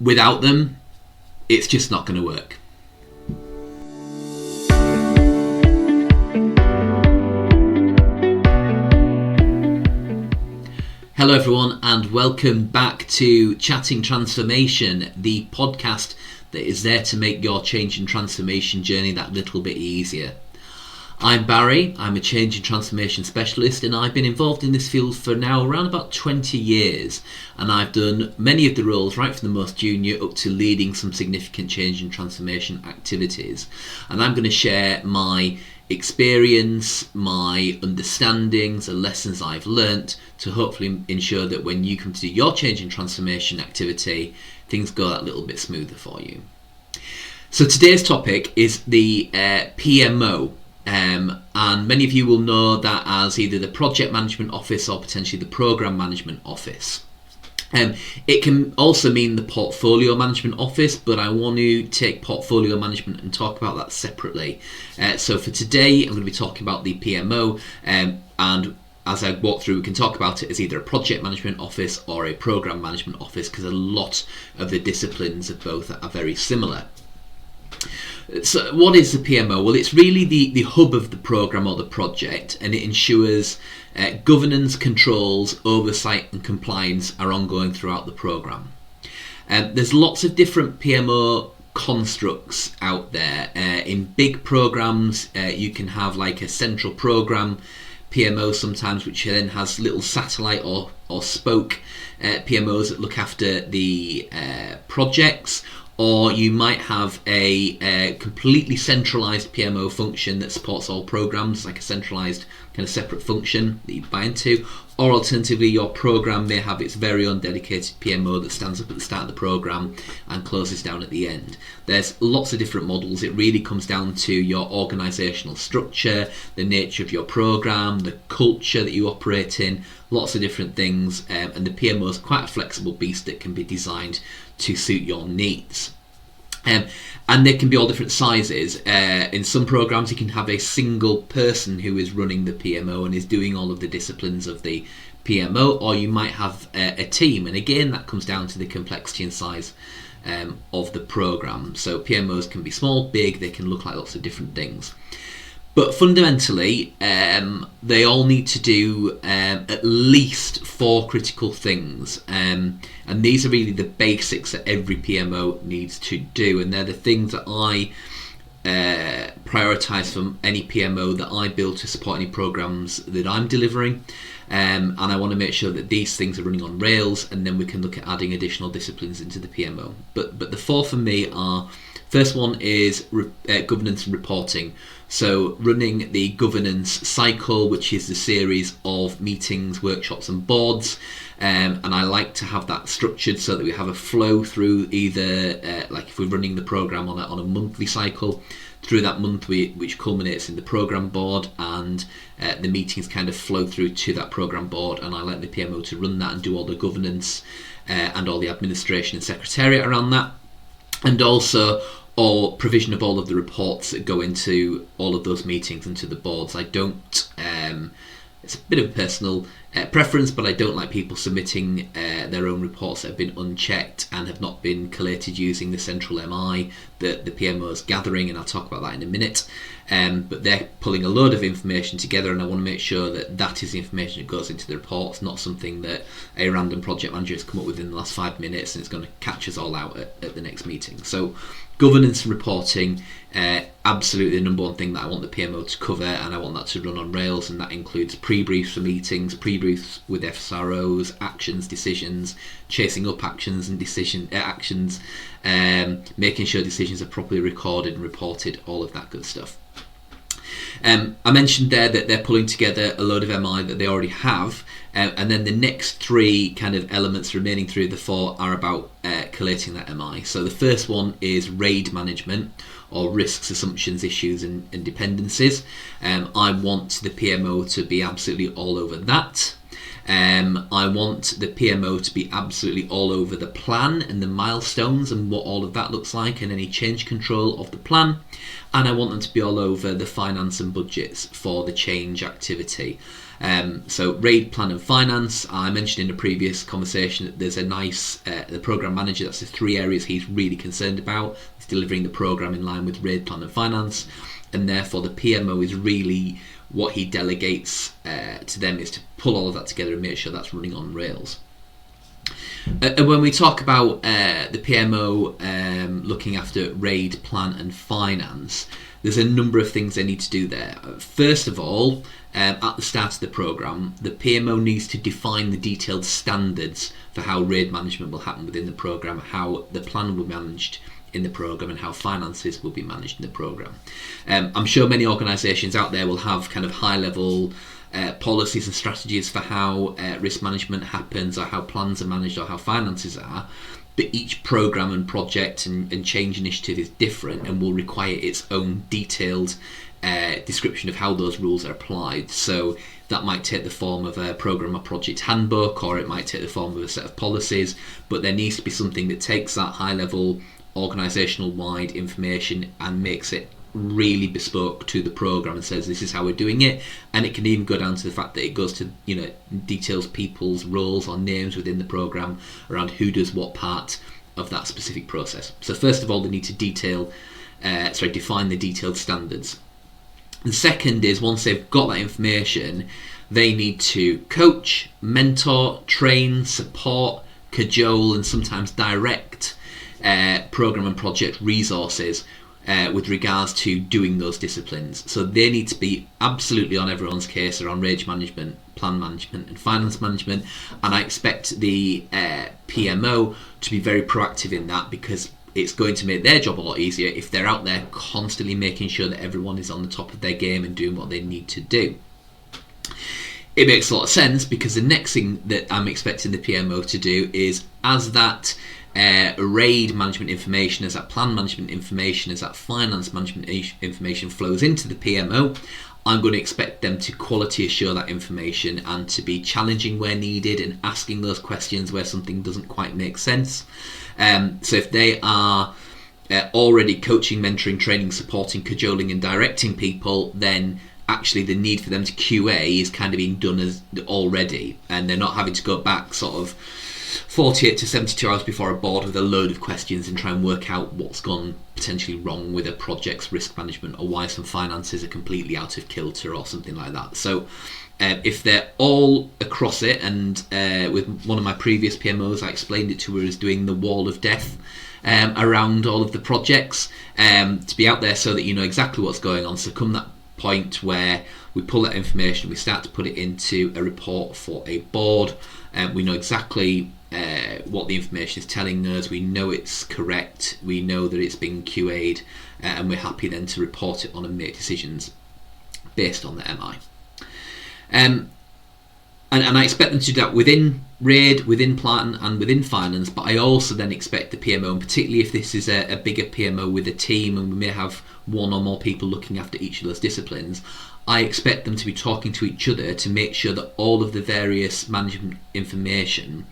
Without them, it's just not going to work. Hello everyone, and welcome back to Chatting Transformation, the podcast that is there to make your change and transformation journey that little bit easier. I'm Barry, I'm a change and transformation specialist, and I've been involved in this field for now around about 20 years, and I've done many of the roles right from the most junior up to leading some significant change and transformation activities. And I'm going to share my experience, my understandings and lessons I've learnt to hopefully ensure that when you come to do your change and transformation activity, things go that little bit smoother for you. So today's topic is the PMO. And many of you will know that as either the project management office or potentially the program management office. It can also mean the portfolio management office, but I want to take portfolio management and talk about that separately. So for today, I'm going to be talking about the PMO, and as I walk through, we can talk about it as either a project management office or a program management office, because a lot of the disciplines of both are very similar. So what is the PMO? Well, it's really the hub of the program or the project, and it ensures governance, controls, oversight and compliance are ongoing throughout the program. There's lots of different PMO constructs out there. In big programs, you can have like a central program PMO sometimes, which then has little satellite or spoke PMOs that look after the projects. Or you might have a completely centralised PMO function that supports all programs, like a centralised kind of separate function that you buy into. Or alternatively, your program may have its very own dedicated PMO that stands up at the start of the program and closes down at the end. There's lots of different models. It really comes down to your organisational structure, the nature of your program, the culture that you operate in, lots of different things. And the PMO is quite a flexible beast that can be designed to suit your needs. And they can be all different sizes. In some programs you can have a single person who is running the PMO and is doing all of the disciplines of the PMO, or you might have a team, and again that comes down to the complexity and size of the program. So PMOs can be small, big, they can look like lots of different things. But fundamentally, they all need to do at least 4 critical things. And these are really the basics that every PMO needs to do. And they're the things that I prioritise from any PMO that I build to support any programs that I'm delivering. And I want to make sure that these things are running on rails, and then we can look at adding additional disciplines into the PMO. But the 4 for me are, first one is governance and reporting. So running the governance cycle, which is the series of meetings, workshops and boards, and I like to have that structured so that we have a flow through either, like if we're running the program on a monthly cycle, through that month which culminates in the program board, and the meetings kind of flow through to that program board, and I like the PMO to run that and do all the governance and all the administration and secretariat around that, and also or provision of all of the reports that go into all of those meetings and to the boards. I don't, it's a bit of a personal preference, but I don't like people submitting their own reports that have been unchecked and have not been collated using the central MI that the PMO is gathering, and I'll talk about that in a minute. But they're pulling a load of information together, and I want to make sure that that is the information that goes into the reports, not something that a random project manager has come up with in the last 5 minutes and it's going to catch us all out at the next meeting. So governance and reporting, absolutely the number one thing that I want the PMO to cover, and I want that to run on rails, and that includes pre-briefs for meetings, pre-briefs with FSROs, actions, decisions, chasing up actions and actions, making sure decisions are properly recorded and reported, all of that good stuff. I mentioned there that they're pulling together a load of MI that they already have, and then the next 3 kind of elements remaining through the 4 are about collating that MI. So the first one is RAID management, or risks, assumptions, issues and dependencies. I want the PMO to be absolutely all over that. I want the PMO to be absolutely all over the plan and the milestones and what all of that looks like and any change control of the plan. And I want them to be all over the finance and budgets for the change activity. So RAID, plan and finance. I mentioned in a previous conversation that there's a nice, the program manager, that's the 3 areas he's really concerned about. He's delivering the program in line with RAID, plan and finance. And therefore the PMO is really what he delegates to them, is to pull all of that together and make sure that's running on rails. And when we talk about the PMO looking after RAID, plan and finance, there's a number of things they need to do there. First of all, at the start of the programme, the PMO needs to define the detailed standards for how RAID management will happen within the programme, how the plan will be managed in the programme, and how finances will be managed in the programme. I'm sure many organisations out there will have kind of high-level policies and strategies for how risk management happens, or how plans are managed, or how finances are, but each programme and project and change initiative is different and will require its own detailed description of how those rules are applied. So that might take the form of a programme or project handbook, or it might take the form of a set of policies, but there needs to be something that takes that high-level organisational wide information and makes it really bespoke to the programme and says this is how we're doing it. And it can even go down to the fact that it goes to, details people's roles or names within the programme around who does what part of that specific process. So first of all, they need to define the detailed standards. And second is, once they've got that information, they need to coach, mentor, train, support, cajole and sometimes direct programme and project resources with regards to doing those disciplines. So they need to be absolutely on everyone's case around RAID management, plan management and finance management, and I expect the PMO to be very proactive in that, because it's going to make their job a lot easier if they're out there constantly making sure that everyone is on the top of their game and doing what they need to do. It makes a lot of sense, because the next thing that I'm expecting the PMO to do is, as that RAID management information, as that plan management information, as that finance management information flows into the PMO, I'm going to expect them to quality assure that information and to be challenging where needed and asking those questions where something doesn't quite make sense. So if they are already coaching, mentoring, training, supporting, cajoling and directing people, then actually the need for them to QA is kind of being done as already, and they're not having to go back sort of 48 to 72 hours before a board with a load of questions and try and work out what's gone potentially wrong with a project's risk management, or why some finances are completely out of kilter or something like that. So if they're all across it, and with one of my previous PMOs I explained it to her as doing the wall of death around all of the projects, to be out there so that you know exactly what's going on. So come that point where we pull that information, we start to put it into a report for a board, and we know exactly what the information is telling us, we know it's correct, we know that it's been QA'd, and we're happy then to report it on and make decisions based on the MI. And I expect them to do that within RAID, within plan and within finance, but I also then expect the PMO, and particularly if this is a bigger PMO with a team and we may have one or more people looking after each of those disciplines, I expect them to be talking to each other to make sure that all of the various management information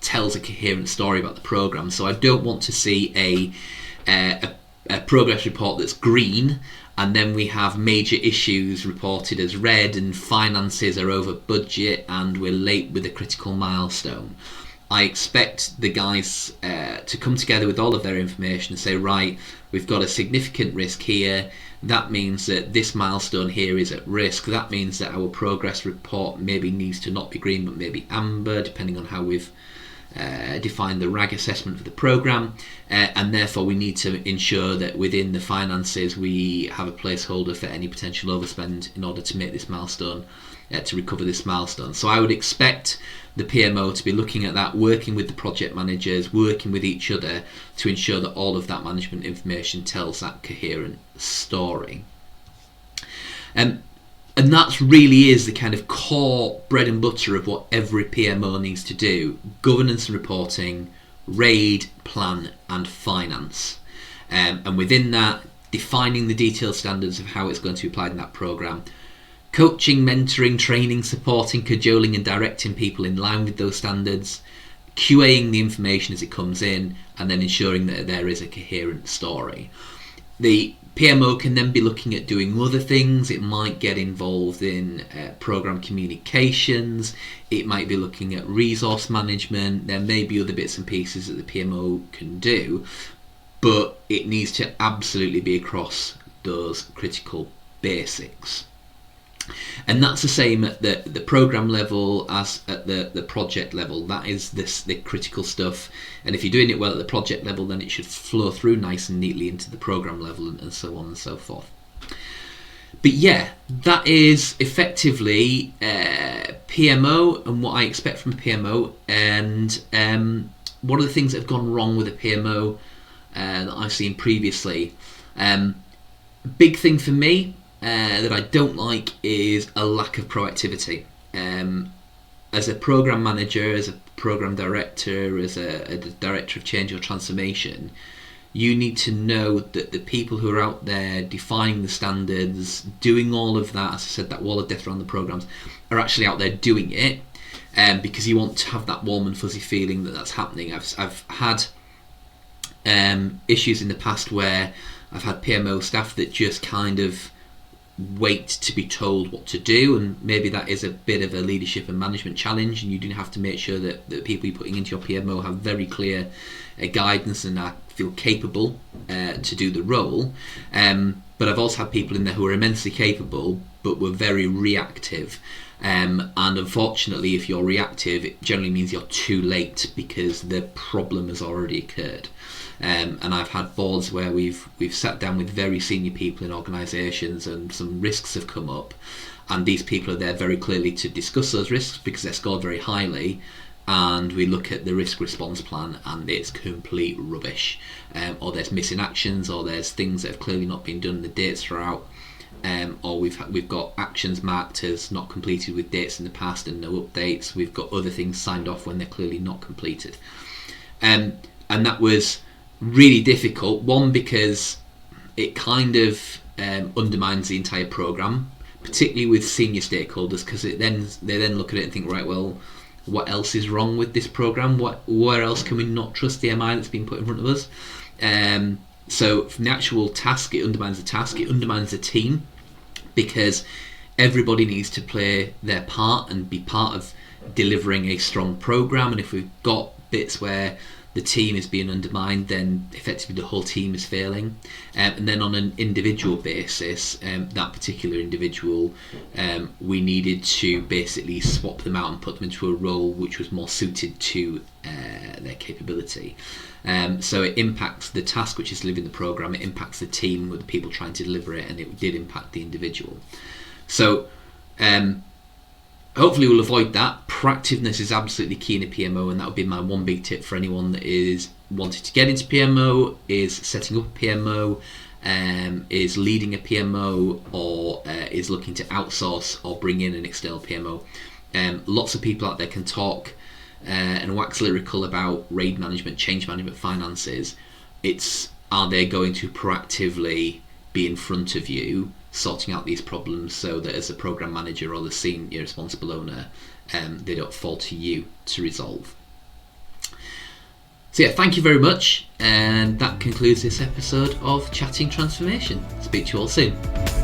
tells a coherent story about the programme. So I don't want to see a progress report that's green and then we have major issues reported as red and finances are over budget and we're late with a critical milestone. I expect the guys to come together with all of their information and say, right, we've got a significant risk here. That means that this milestone here is at risk. That means that our progress report maybe needs to not be green but maybe amber, depending on how we've defined the RAG assessment for the programme. And therefore we need to ensure that within the finances we have a placeholder for any potential overspend in order to make this milestone, to recover this milestone. So I would expect the PMO to be looking at that, working with the project managers, working with each other to ensure that all of that management information tells that coherent story. And that really is the kind of core bread and butter of what every PMO needs to do: governance and reporting, RAID, plan and finance. And within that, defining the detailed standards of how it's going to be applied in that programme, coaching, mentoring, training, supporting, cajoling and directing people in line with those standards, QAing the information as it comes in, and then ensuring that there is a coherent story. The PMO can then be looking at doing other things. It might get involved in program communications. It might be looking at resource management. There may be other bits and pieces that the PMO can do, but it needs to absolutely be across those critical basics. And that's the same at the program level as at the project level. That is the critical stuff. And if you're doing it well at the project level, then it should flow through nice and neatly into the program level, and so on and so forth. But yeah, that is effectively PMO and what I expect from a PMO. And what are the things that have gone wrong with a PMO that I've seen previously? Big thing for me that I don't like is a lack of proactivity. As a program manager, as a program director, as a director of change or transformation, you need to know that the people who are out there defining the standards, doing all of that, as I said, that wall of death around the programs, are actually out there doing it, because you want to have that warm and fuzzy feeling that that's happening. I've had issues in the past where I've had PMO staff that just kind of wait to be told what to do, and maybe that is a bit of a leadership and management challenge, and you do have to make sure that the people you're putting into your PMO have very clear guidance and feel capable to do the role. But I've also had people in there who are immensely capable but were very reactive, and unfortunately if you're reactive, it generally means you're too late because the problem has already occurred. And I've had boards where we've sat down with very senior people in organisations, and some risks have come up, and these people are there very clearly to discuss those risks because they're scored very highly, and we look at the risk response plan and it's complete rubbish, or there's missing actions, or there's things that have clearly not been done, the dates are out, or we've got actions marked as not completed with dates in the past and no updates. We've got other things signed off when they're clearly not completed, and that was really difficult. One, because it kind of undermines the entire program, particularly with senior stakeholders, because they then look at it and think, right, well, what else is wrong with this program? Where else can we not trust the MI that's been put in front of us? So from the actual task, it undermines the task. It undermines the team, because everybody needs to play their part and be part of delivering a strong program. And if we've got bits where the team is being undermined, then effectively the whole team is failing. And then on an individual basis, that particular individual, we needed to basically swap them out and put them into a role which was more suited to their capability. So it impacts the task, which is delivering the program. It impacts the team with the people trying to deliver it, and it did impact the individual. So hopefully we'll avoid that. Proactiveness is absolutely key in a PMO, and that would be my one big tip for anyone that is wanting to get into PMO, is setting up a PMO, is leading a PMO, or is looking to outsource or bring in an external PMO. Lots of people out there can talk and wax lyrical about RAID management, change management, finances. Are they going to proactively be in front of you sorting out these problems, so that as a program manager or the senior responsible owner, they don't fall to you to resolve. So yeah, thank you very much, and that concludes this episode of Chatting Transformation. Speak to you all soon.